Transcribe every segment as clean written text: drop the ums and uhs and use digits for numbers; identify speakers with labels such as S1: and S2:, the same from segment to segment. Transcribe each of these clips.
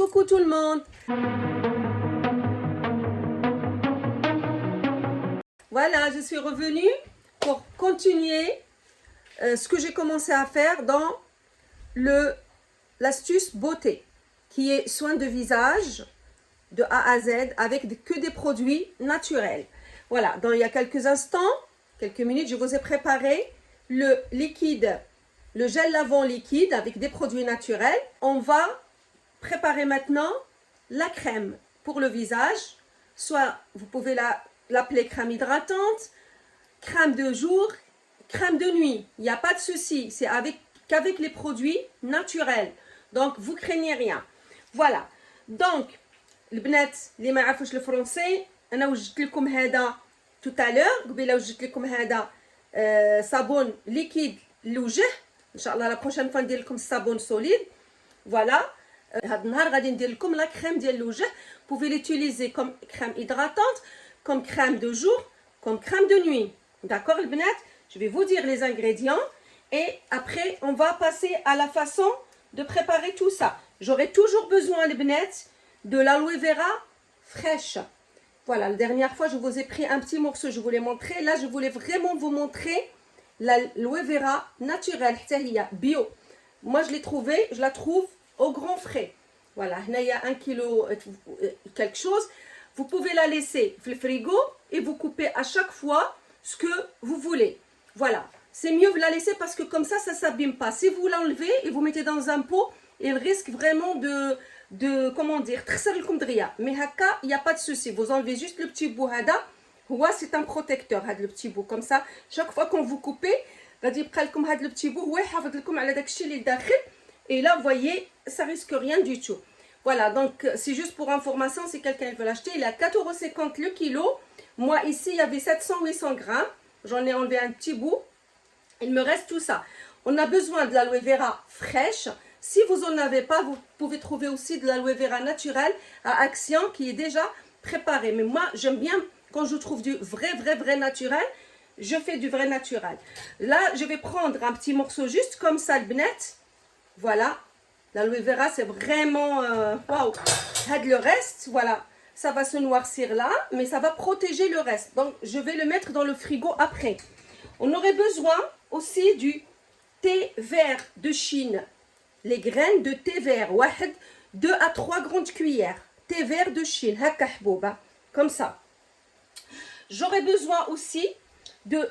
S1: beaucoup tout le monde. Voilà, je suis revenue pour continuer ce que j'ai commencé à faire dans l'astuce beauté, qui est soin de visage de A à Z avec que des produits naturels. Voilà, il y a quelques instants, quelques minutes, je vous ai préparé le liquide, le gel lavant liquide avec des produits naturels. On va préparer maintenant la crème pour le visage. Soit vous pouvez l'appeler crème hydratante, crème de jour, crème de nuit. Il n'y a pas de souci, c'est qu'avec les produits naturels. Donc, vous craignez rien. Voilà. Donc, البنات اللي ما يعرفوش الفرنسي انا وجدت لكم هذا tout à l'heure. قبيله وجدت لكم هذا صابون ليكيد للوجه. ان شاء الله لا بروشين فوا ندير لكم الصابون سوليد. فوالا هذا النهار غادي ندير لكم لا كريم ديال الوجه. pouvez l'utiliser comme crème hydratante, comme crème de jour, comme crème de nuit. D'accord البنات? Je vais vous dire les ingrédients et après on va passer à la façon de préparer tout ça. J'aurai toujours besoin les bnettes de l'aloe vera fraîche. Voilà, la dernière fois, je vous ai pris un petit morceau, je vous l'ai montré. Là, je voulais vraiment vous montrer l'aloe vera naturelle, bio. Moi, je la trouve au grand frais. Voilà, il y a 1 kilo quelque chose. Vous pouvez la laisser dans le frigo et vous coupez à chaque fois ce que vous voulez. Voilà, c'est mieux de la laisser parce que comme ça ne s'abîme pas. Si vous l'enlevez et vous mettez dans un pot, il risque vraiment comment dire, mais haka, il n'y a pas de souci. Vous enlevez juste le petit bout hada. C'est un protecteur, le petit bout. Comme ça, chaque fois qu'on vous coupez, le petit bout, et là, vous voyez, ça risque rien du tout. Voilà, donc c'est juste pour information, si quelqu'un veut l'acheter, il est à 4,50 € le kilo. Moi, ici, il y avait 700-800 grammes. J'en ai enlevé un petit bout. Il me reste tout ça. On a besoin de l'aloe vera fraîche. Si vous n'en avez pas, vous pouvez trouver aussi de l'aloe vera naturelle à Action qui est déjà préparée. Mais moi, j'aime bien quand je trouve du vrai naturel, je fais du vrai naturel. Là, je vais prendre un petit morceau juste comme ça, le bnette. Voilà. L'aloe vera, c'est vraiment... waouh. Le reste, voilà. Ça va se noircir là, mais ça va protéger le reste. Donc, je vais le mettre dans le frigo après. On aurait besoin aussi du thé vert de Chine. Les graines de thé vert, 2 à 3 grandes cuillères. Thé vert de Chine, comme ça. J'aurai besoin aussi de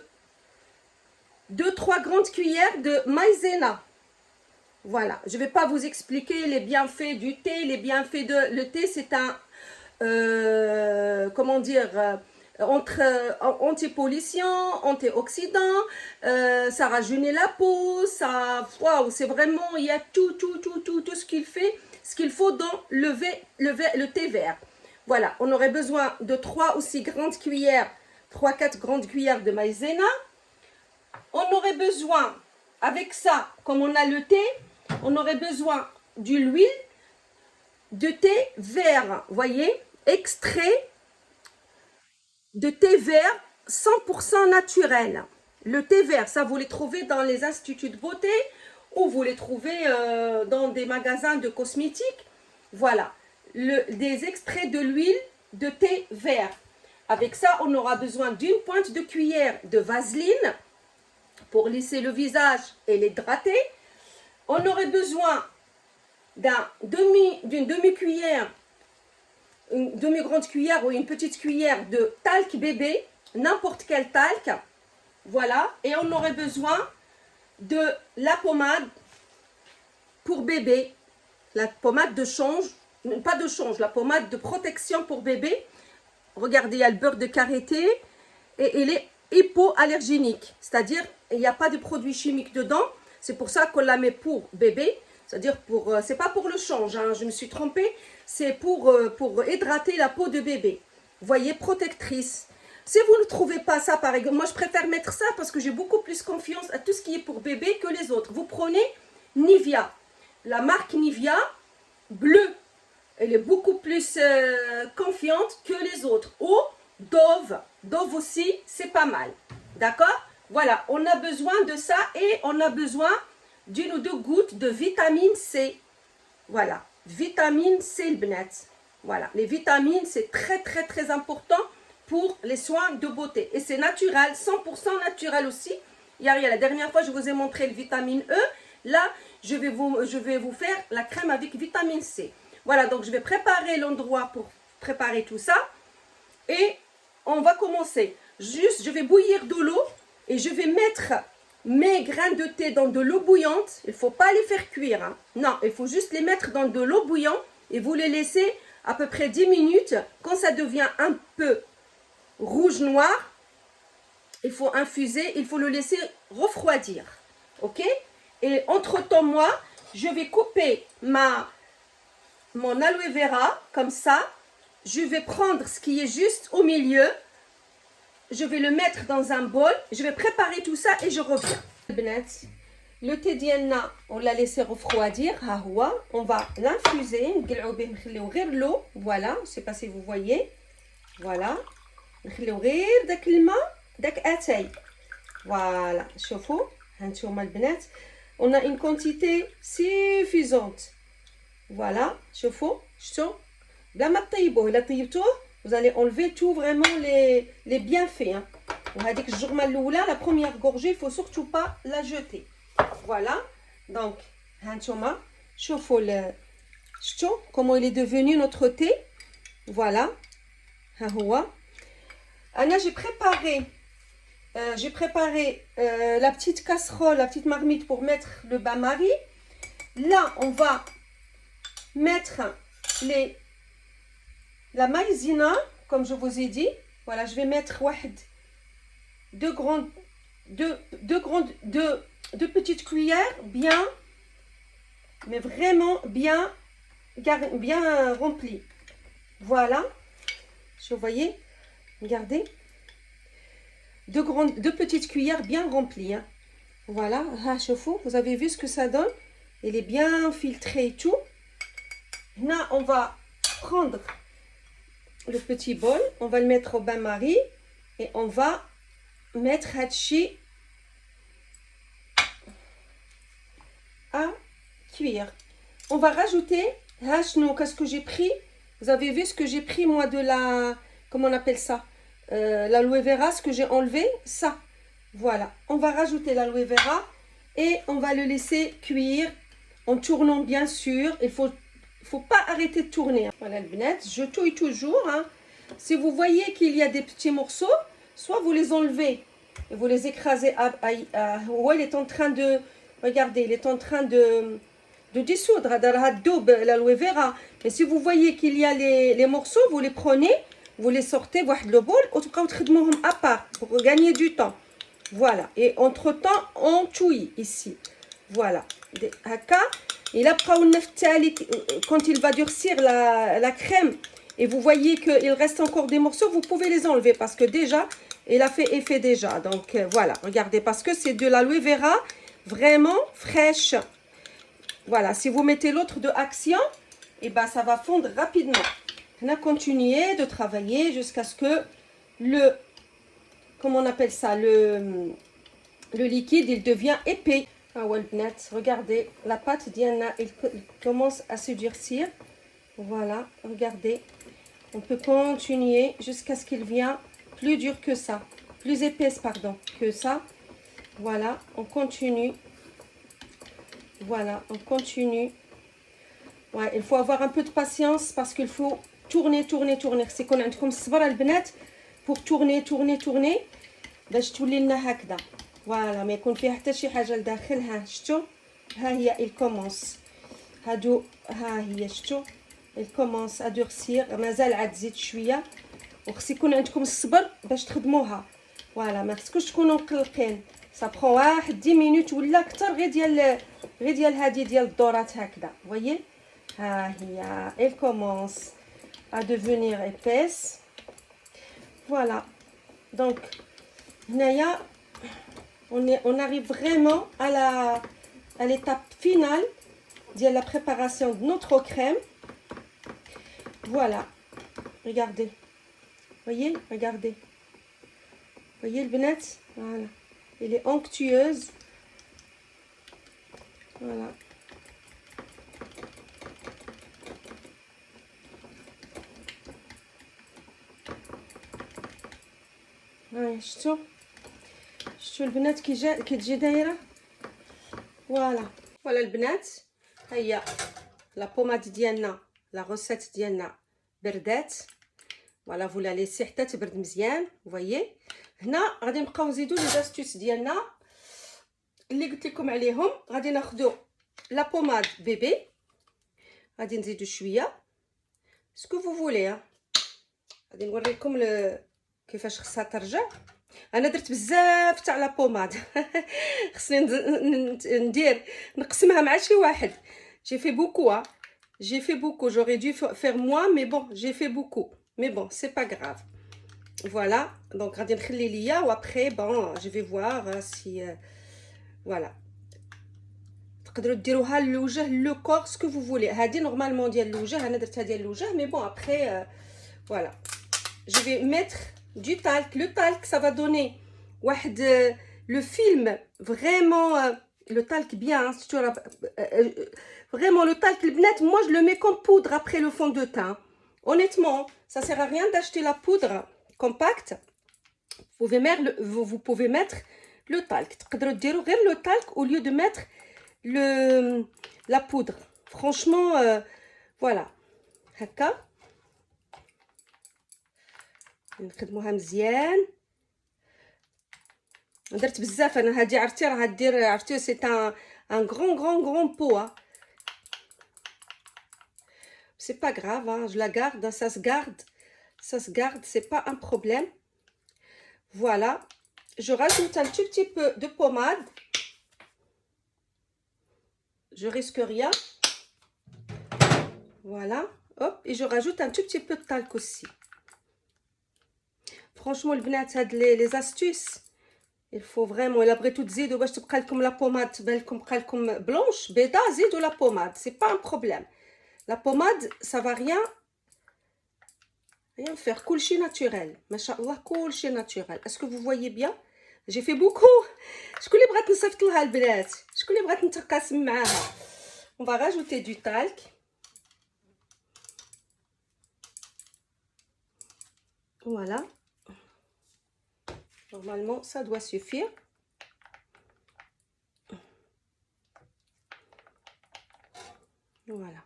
S1: 2-3 grandes cuillères de maïzena. Voilà, je ne vais pas vous expliquer les bienfaits du thé, les bienfaits de... Le thé, c'est un... comment dire... anti-pollution, antioxydant, ça rajeunit la peau, ça, waouh, c'est vraiment, il y a tout ce qu'il faut dans le thé vert. Voilà, on aurait besoin de 3 ou 6 grandes cuillères, 3-4 grandes cuillères de maïzena. On aurait besoin, avec ça, comme on a le thé, on aurait besoin de l'huile de thé vert, voyez, extrait de thé vert 100% naturel. Le thé vert, ça vous les trouvez dans les instituts de beauté ou vous les trouvez dans des magasins de cosmétiques. Voilà, des extraits de l'huile de thé vert. Avec ça, on aura besoin d'une pointe de cuillère de vaseline pour lisser le visage et l'hydrater. On aurait besoin d'une demi-cuillère, une demi-grande cuillère ou une petite cuillère de talc bébé, n'importe quel talc. Voilà, et on aurait besoin de la pommade pour bébé, la pommade de change, pas de change, la pommade de protection pour bébé. Regardez, il y a le beurre de karité et il est hypoallergénique, c'est-à-dire il n'y a pas de produits chimiques dedans. C'est pour ça qu'on la met pour bébé, c'est-à-dire c'est pas pour le change, hein, je me suis trompée. C'est pour hydrater la peau de bébé. Vous voyez, protectrice. Si vous ne trouvez pas ça, par exemple, moi je préfère mettre ça parce que j'ai beaucoup plus confiance à tout ce qui est pour bébé que les autres. Vous prenez Nivea, la marque Nivea, bleue. Elle est beaucoup plus confiante que les autres. Ou Dove. Dove aussi, c'est pas mal. D'accord? Voilà, on a besoin de ça et on a besoin d'1 ou 2 gouttes de vitamine C. Voilà. vitamine C البنات. Voilà, les vitamines c'est très très très important pour les soins de beauté et c'est naturel, 100% naturel aussi. La dernière fois je vous ai montré le vitamine E. Là je vais vous faire la crème avec vitamine C. Voilà, donc je vais préparer l'endroit pour préparer tout ça et on va commencer. Juste je vais bouillir de l'eau et je vais mettre mes grains de thé dans de l'eau bouillante. Il ne faut pas les faire cuire, hein. Non, il faut juste les mettre dans de l'eau bouillante et vous les laissez à peu près 10 minutes. Quand ça devient un peu rouge noir, il faut infuser, il faut le laisser refroidir. Ok? Et entre-temps, moi, je vais couper mon aloe vera comme ça. Je vais prendre ce qui est juste au milieu. Je vais le mettre dans un bol. Je vais préparer tout ça et je reviens. Le thé diana, on l'a laissé refroidir. On va l'infuser. L'eau. Voilà, je ne sais pas si vous voyez. Voilà. Voilà. On a une quantité suffisante. Voilà. Vous allez enlever tout vraiment les bienfaits. Hein. La première gorgée, il ne faut surtout pas la jeter. Voilà. Donc, comment il est devenu notre thé. Voilà. Anna, j'ai préparé la petite casserole, la petite marmite pour mettre le bain-marie. Là, on va mettre la maïzena, comme je vous ai dit. Voilà, je vais mettre deux petites cuillères, bien, mais vraiment bien remplies. Voilà, vous voyez, regardez, deux petites cuillères bien remplies. Hein. Voilà, vous avez vu ce que ça donne. Il est bien filtré et tout. Là, on va prendre le petit bol, on va le mettre au bain-marie et on va mettre Hachi à cuire. On va rajouter qu'est-ce que j'ai pris. Vous avez vu ce que j'ai pris moi de la, comment on appelle ça, l'aloe vera, ce que j'ai enlevé, ça. Voilà, on va rajouter l'aloe vera et on va le laisser cuire en tournant bien sûr. Il faut pas arrêter de tourner. Voilà le bnet, je touille toujours. Hein. Si vous voyez qu'il y a des petits morceaux, soit vous les enlevez et vous les écrasez. Il est en train de, regardez, il est en train de dissoudre l'aloe vera. Mais si vous voyez qu'il y a les morceaux, vous les prenez, vous les sortez, le bol, à part pour gagner du temps. Voilà. Et entre temps, on touille ici. Voilà. Et là, quand il va durcir la crème et vous voyez qu'il reste encore des morceaux, vous pouvez les enlever parce que déjà, il a fait effet déjà. Donc voilà, regardez, parce que c'est de l'aloe vera vraiment fraîche. Voilà, si vous mettez l'autre de Action, et ben ça va fondre rapidement. On a continué de travailler jusqu'à ce que comment on appelle ça, le liquide, il devient épais. Regardez, la pâte Diana, il commence à se durcir. Voilà, regardez. On peut continuer jusqu'à ce qu'il vienne plus dur que ça. Plus épaisse, pardon, que ça. Voilà, on continue. Voilà, on continue. Ouais, il faut avoir un peu de patience parce qu'il faut tourner. C'est qu'on a comme صبر البنات pour tourner. باش تولي لنا هكذا. فوالا ما يكون فيها حتى شي حاجه لداخل. ها شفتوا ها هي الكومونس هادو ها هي شفتوا الكومونس ادورسير مازال عاد تزيد شويه وخص يكون عندكم الصبر باش تخدموها. فوالا ما خصكوش تكونوا مقلقين. ça prend واحد 10 minutes ولا اكثر غير ديال هذه ديال الدورات هكذا. voyez ها هي elle commence à devenir épaisse. Voilà, donc Naya, on arrive vraiment à l'étape finale de la préparation de notre crème. Voilà, regardez, voyez, regardez, voyez le benet, voilà, elle est onctueuse, voilà, هاي شفتوا البنات كي تجي دايره. فوالا البنات، هيا لا بوماد ديالنا، لا روسيت ديالنا بردات. فوالا فو لا ليسي حتى تبرد مزيان. فوايي هنا غادي نبقاو نزيدو لي زاستوس ديالنا اللي قلت لكم عليهم. غادي ناخذوا لا بوماد بيبي، غادي نزيدو شويه سكو فو فولي. غادي نوريكم كيفاش خصها ترجع. انا درت بزاف تاع لا بوماد خصني ندير نقسمها مع شي واحد. j'ai fait beaucoup, j'aurais dû faire moins mais bon, j'ai fait beaucoup, mais bon, c'est pas grave. Voilà, donc غادي نخلي ليا و après bon, je vais voir si voilà. تقدروا ديروها للوجه لو كور سكو فو فولي. هذه نورمالمون ديال الوجه، انا درتها ديال الوجه مي بون après voilà. Je vais mettre du talc. Le talc, ça va donner le film vraiment le talc bien. Vraiment le talc, moi je le mets comme poudre après le fond de teint. Honnêtement, ça sert à rien d'acheter la poudre compacte. Vous pouvez mettre le talc. تقدروا ديروا غير le talc au lieu de mettre la poudre. Franchement voilà. هكا نخدموها مزيان. درت بزاف انا. هادي عرفتي راه دير، عرفتي سي ان غران بو. c'est pas grave hein, je la garde, ça se garde, c'est pas un problème. Voilà, je rajoute un tout petit peu de pommade, je risque rien. Voilà, hop, et je rajoute un tout petit peu de talc aussi. Franchement البنات هاد les astuces il faut vraiment. الا بغيتو تزيدوا باش تبقى لكم لا بوماد تبان لكم بقى لكم بلونش بيضاء، زيدوا لا بوماد، c'est pas un problème. La pommade ça va rien faire. كلشي naturel ما شاء الله، كلشي naturel. est-ce que vous voyez bien? j'ai fait beaucoup. شكون اللي بغات نصيفط لها البنات؟ شكون اللي بغات نتقاسم معاها؟ on va rajouter du talc. voilà, normalement ça doit suffire. Voilà,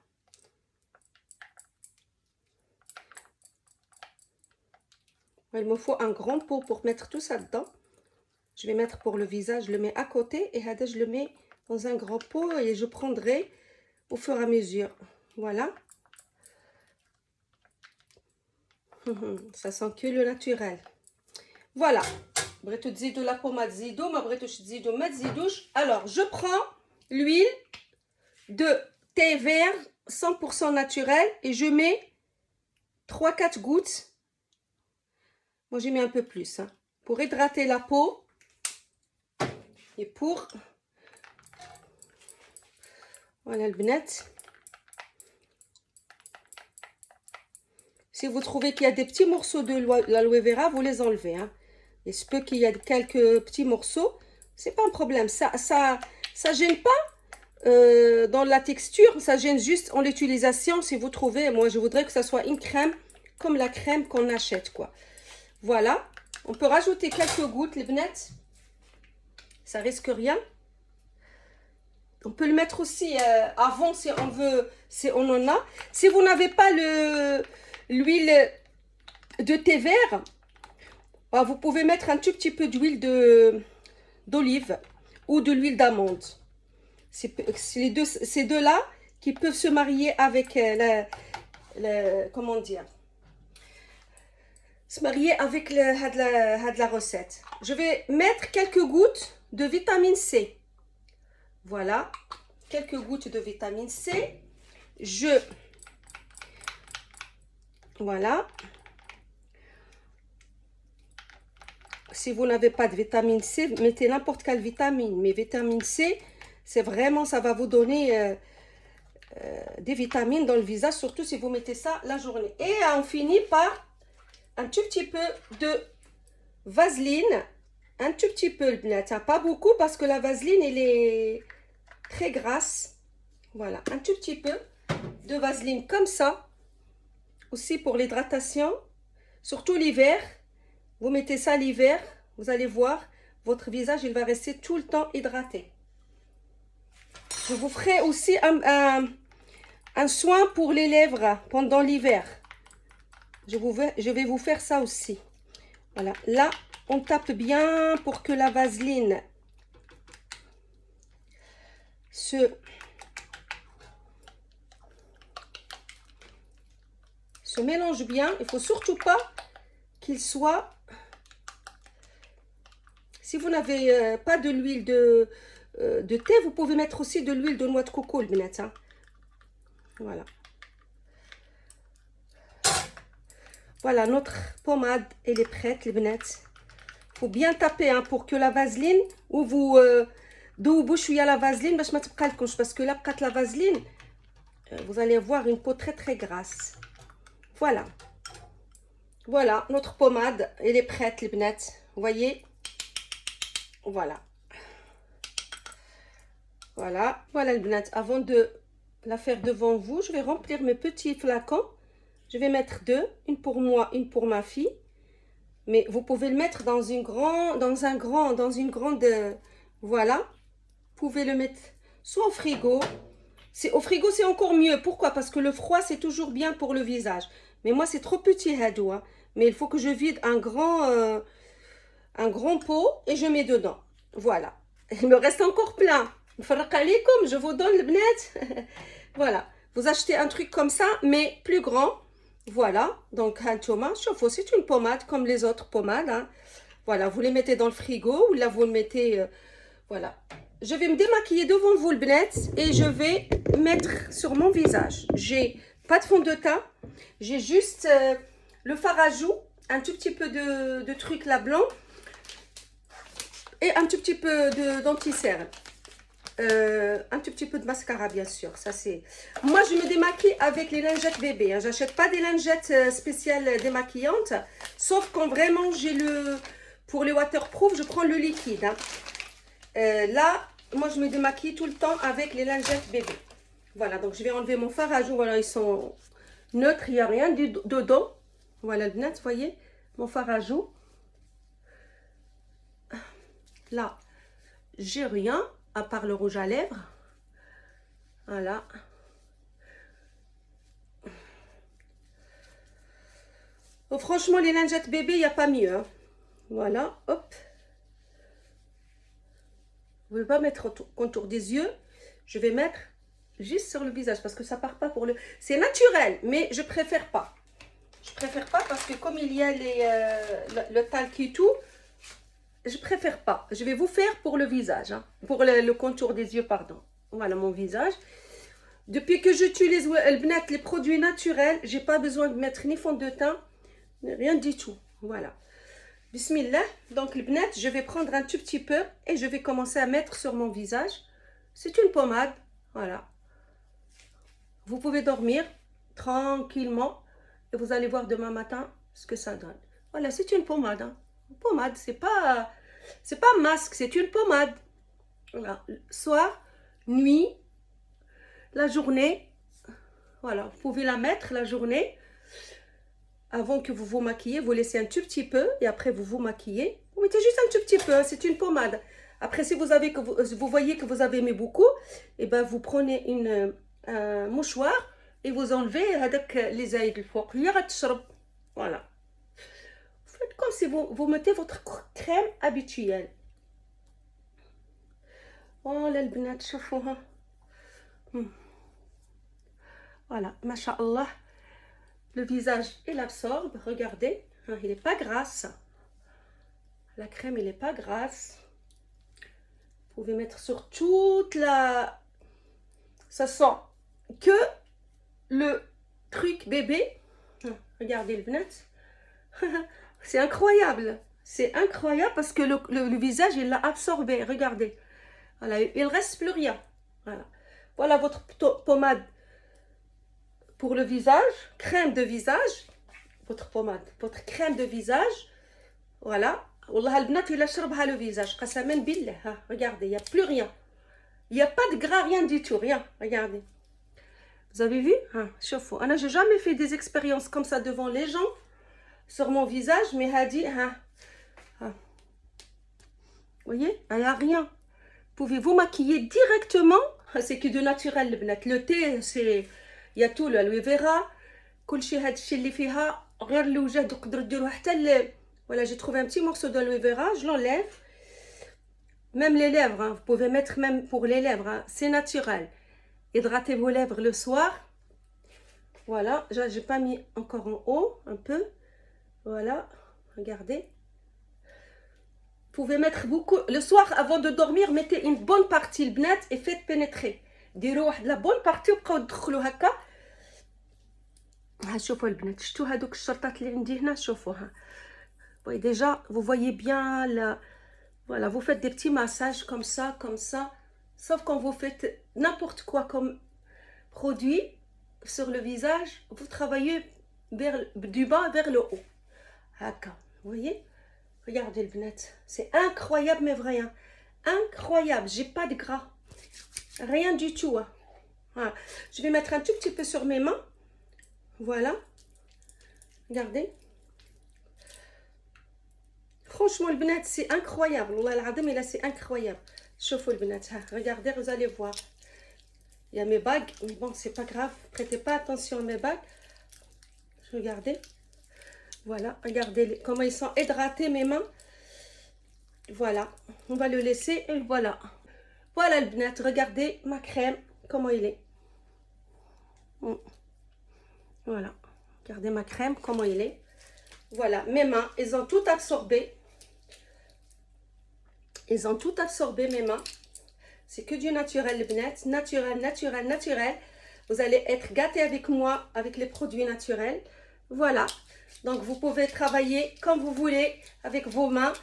S1: il me faut un grand pot pour mettre tout ça dedans. Je vais mettre pour le visage, je le mets à côté et là je le mets dans un grand pot et je prendrai au fur et à mesure. Voilà. Ça sent que le naturel. Voilà. بغيتو تزيدوا لا بوماد زيدوا، ما بغيتوش تزيدوا ما تزيدوش. Alors je prends l'huile de thé vert 100% naturel et je mets 3-4 gouttes. Moi j'ai mis un peu plus hein, pour hydrater la peau et pour voilà البنات. Si vous trouvez qu'il y a des petits morceaux de l'aloe vera, vous les enlevez hein. Il se peut qu'il y a quelques petits morceaux, c'est pas un problème. Ça gêne pas dans la texture, ça gêne juste en l'utilisation. Si vous trouvez, moi je voudrais que ça soit une crème comme la crème qu'on achète quoi. Voilà, on peut rajouter quelques gouttes les bnettes, ça risque rien. On peut le mettre aussi avant si on veut, si on en a. Si vous n'avez pas l'huile de thé vert, vous pouvez mettre un tout petit peu d'huile d'olive ou de l'huile d'amande. C'est ces deux-là qui peuvent se marier avec comment dire, se marier avec la recette. Je vais mettre quelques gouttes de vitamine C. Voilà, quelques gouttes de vitamine C. Voilà. Si vous n'avez pas de vitamine C, mettez n'importe quelle vitamine. Mais vitamine C, c'est vraiment, ça va vous donner des vitamines dans le visage, surtout si vous mettez ça la journée. Et on finit par un tout petit peu de vaseline. Un tout petit peu, pas beaucoup parce que la vaseline, elle est très grasse. Voilà, un tout petit peu de vaseline comme ça. Aussi pour l'hydratation, surtout l'hiver. Vous mettez ça l'hiver, vous allez voir, votre visage, il va rester tout le temps hydraté. Je vous ferai aussi un soin pour les lèvres pendant l'hiver. Je vais vous faire ça aussi. Voilà, là, on tape bien pour que la vaseline se mélange bien. Il ne faut surtout pas qu'il soit... Si vous n'avez pas de l'huile de thé, vous pouvez mettre aussi de l'huile de noix de coco, le bnat, hein. Voilà. Voilà, notre pommade, elle est prête, les bnat. Il faut bien taper, hein, pour que la vaseline, ou vous il y a la vaseline, parce que là, la vaseline, vous allez avoir une peau très très grasse. Voilà. Voilà, notre pommade, elle est prête, les bnat. Vous voyez? Voilà. Voilà, voilà, les bnat. Avant de la faire devant vous, je vais remplir mes petits flacons. Je vais mettre deux, une pour moi, une pour ma fille. Mais vous pouvez le mettre dans une grande, voilà. Vous pouvez le mettre soit au frigo. Au frigo, c'est encore mieux. Pourquoi? Parce que le froid, c'est toujours bien pour le visage. Mais moi, c'est trop petit, hadou, hein. Mais il faut que je vide un grand pot et je mets dedans. Voilà. Il me reste encore plein. Je vous donne le bnet. Voilà. Vous achetez un truc comme ça, mais plus grand. Voilà. Donc, c'est une pommade comme les autres pommades, hein. Voilà. Vous les mettez dans le frigo ou là, vous le mettez... voilà. Je vais me démaquiller devant vous, le bnet, et je vais mettre sur mon visage. J'ai pas de fond de teint. J'ai juste le fard à joues, un tout petit peu de truc là blanc et un tout petit peu d'anti-cerne. Un tout petit peu de mascara, bien sûr. Ça, c'est... Moi, je me démaquille avec les lingettes bébé, hein. J'achète pas des lingettes spéciales démaquillantes, sauf quand vraiment j'ai le... Pour les waterproof, je prends le liquide, hein. Là, moi, je me démaquille tout le temps avec les lingettes bébé. Voilà, donc je vais enlever mon fard à joues. Voilà, ils sont neutres, il n'y a rien dedans. Voilà, le net, vous voyez, mon fard à joues. Là, j'ai rien, à part le rouge à lèvres. Voilà. Oh, franchement, les lingettes bébé, il n'y a pas mieux, hein. Voilà, hop. Vous ne pouvez pas mettre au contour des yeux. Je vais mettre juste sur le visage parce que ça part pas pour le... C'est naturel, mais je préfère pas. Je préfère pas parce que comme il y a le talc et tout, je préfère pas. Je vais vous faire pour le visage, hein, pour le contour des yeux, pardon. Voilà mon visage. Depuis que j'utilise les produits naturels, j'ai pas besoin de mettre ni fond de teint, rien du tout. Voilà. Bismillah. Donc le bnet, je vais prendre un tout petit peu et je vais commencer à mettre sur mon visage. C'est une pommade. Voilà. Vous pouvez dormir tranquillement et vous allez voir demain matin ce que ça donne. Voilà, c'est une pommade, hein. Une pommade, c'est pas masque, c'est une pommade. Voilà. Soir, nuit, la journée. Voilà, vous pouvez la mettre la journée. Avant que vous vous maquillez, vous laissez un tout petit peu et après vous vous maquillez. Vous mettez juste un tout petit peu, hein, c'est une pommade. Après, si vous voyez que vous avez mis beaucoup, et ben vous prenez un mouchoir et vous enlevez avec les ailes du four. Voilà. Vous faites comme si vous mettez votre crème habituelle. Voilà, le bnat, choufouha. Voilà, masha'Allah. Le visage, il absorbe. Regardez, hein, il n'est pas grasse. La crème, il n'est pas grasse. Vous pouvez mettre sur toute la... Ça sent que le truc bébé. Regardez le bnat. C'est incroyable. C'est incroyable parce que le visage, il l'a absorbé. Regardez. Voilà, il ne reste plus rien. Voilà, voilà votre pommade pour le visage. Crème de visage. Votre pommade. Votre crème de visage. Voilà. Wallah, al-bnat, il a charbha le visage. Qasaman billah. Regardez, il n'y a plus rien. Il n'y a pas de gras, rien du tout. Rien. Regardez. Vous avez vu? Chauffe. Je n'ai jamais fait des expériences comme ça devant les gens sur mon visage, mais Hadi, voyez, il n'y a rien. Pouvez vous maquiller directement. C'est que de naturel le thé, c'est il y a tout l'aloe vera كل شيء هاد الشيء اللي فيها غير الوجه تقدروا ديروها حتى voilà, j'ai trouvé un petit morceau d'aloe vera, je l'enlève. Même les lèvres, hein, vous pouvez mettre même pour les lèvres, hein, c'est naturel. Hydratez vos lèvres le soir. Voilà, j'ai pas mis encore en haut un peu. Voilà, regardez. Vous pouvez mettre beaucoup le soir avant de dormir, mettez une bonne partie le bnat et faites pénétrer. ديروا واحد la bonne partie وبقاو تدخلوا هكا. ها شوفوا البنات، شفتوا هذوك الشرطات اللي عندي هنا، شوفوها. Oui, déjà, vous voyez bien là. Voilà, vous faites des petits massages comme ça, comme ça. Sauf quand vous faites n'importe quoi comme produit sur le visage, vous travaillez du bas vers le haut. Haka, vous voyez? Regardez le bnet. C'est incroyable, mais vrai. Hein. Incroyable. J'ai pas de gras. Rien du tout. Hein. Voilà. Je vais mettre un tout petit peu sur mes mains. Voilà. Regardez. Franchement, le bnet, c'est incroyable. Wallah al-azim, là, c'est incroyable. Chauffez le bnet. Regardez, vous allez voir. Il y a mes bagues. Mais bon, c'est pas grave. Prêtez pas attention à mes bagues. Regardez. Voilà. Regardez comment ils sont hydratés, mes mains. Voilà. On va le laisser. Et voilà. Voilà le bnet. Regardez ma crème. Comment il est. Voilà. Regardez ma crème. Comment il est. Voilà. Mes mains, elles ont tout absorbé. Ils ont tout absorbé, mes mains. C'est que du naturel, le bnet. Naturel, naturel, naturel. Vous allez être gâtés avec moi, avec les produits naturels. Voilà. Donc, vous pouvez travailler comme vous voulez avec vos mains.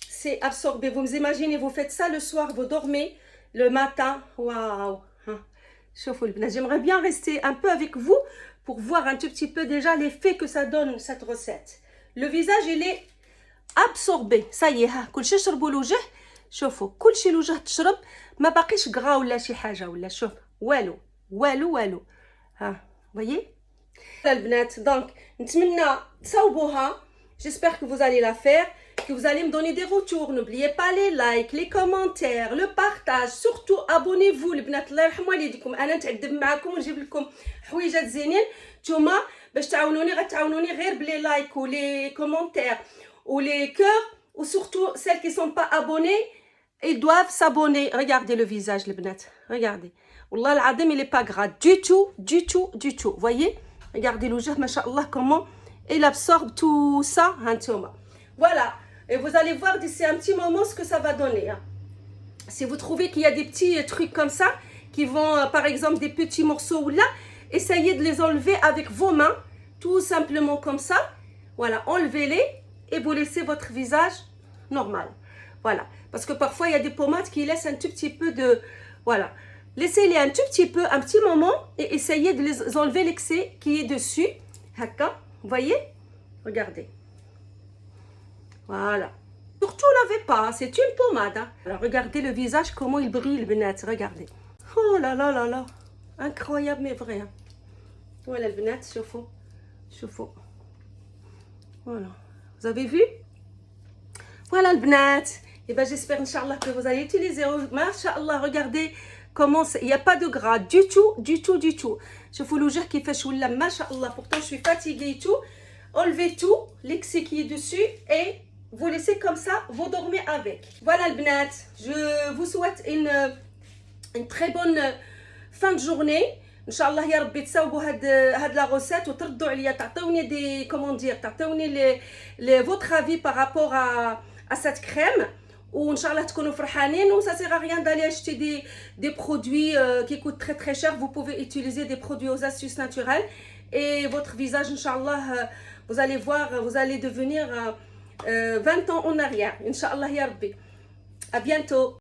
S1: C'est absorbé. Vous imaginez, vous faites ça le soir, vous dormez. Le matin, waouh. J'aimerais bien rester un peu avec vous pour voir un tout petit peu déjà l'effet que ça donne, cette recette. Le visage, il est absorbé. Ça y est, كل شيء شربوا الوجه. شوفوا كل شيء الوجه تشرب، ما باقيش غرا ولا شي حاجه ولا شوف والو والو والو. ها voyez البنات. دونك نتمنى تصاوبوها. J'espère que vous allez la faire, que vous allez me donner des retours. N'oubliez pas les likes, les commentaires, le partage. Surtout abonnez-vous البنات. الله يرحم والديكم. انا نتعذب معكم ونجيب لكم حويجات زينين. نتوما باش تعاونوني غتعاونوني غير بلي لايك ولي كومونتير ou les cœurs, ou surtout celles qui ne sont pas abonnées, ils doivent s'abonner. Regardez le visage, les bnat. Regardez. Wallah al-azim, il n'est pas gras du tout, du tout, du tout. Voyez? Regardez le jeu, masha'Allah, comment il absorbe tout ça. Voilà. Et vous allez voir d'ici un petit moment ce que ça va donner. Hein. Si vous trouvez qu'il y a des petits trucs comme ça, qui vont, par exemple, des petits morceaux ou là, essayez de les enlever avec vos mains, tout simplement comme ça. Voilà, enlevez-les. Et vous laissez votre visage normal. Voilà. Parce que parfois, il y a des pommades qui laissent un tout petit peu de... Voilà. Laissez-les un tout petit peu, un petit moment. Et essayez de les enlever l'excès qui est dessus. Haka. Vous voyez? Regardez. Voilà. Surtout, lavez pas. C'est une pommade. Hein. Alors, regardez le visage, comment il brille, le bnat. Regardez. Oh là là là là. Incroyable, mais vrai. Hein. Voilà le bnat. Chauffe-vous. Chauffe-vous. Voilà. Vous avez vu? Voilà le bnat. Et ben j'espère, Inch'Allah, que vous allez utiliser. Masha'Allah, regardez comment il n'y a pas de gras du tout, du tout, du tout. Je vous le jure qu'il fait choula, Masha'Allah. Pourtant, je suis fatiguée et tout. Enlevez tout, l'excès qui est dessus et vous laissez comme ça, vous dormez avec. Voilà le bnat. Je vous souhaite une très bonne fin de journée. Inch'Allah يا ربي تصاوبوا هاد لا غوسيت وتردوا عليا تعطوني دي كومون دير تعطوني لي فوتر افي par rapport à cette crème وان شاء الله تكونوا فرحانين و ça sert à rien d'aller acheter des produits qui coûtent très très cher. Vous pouvez utiliser des produits aux astuces naturelles et votre visage Inch'Allah vous allez voir, vous allez devenir 20 ans en arrière Inch'Allah يا ربي. À bientôt.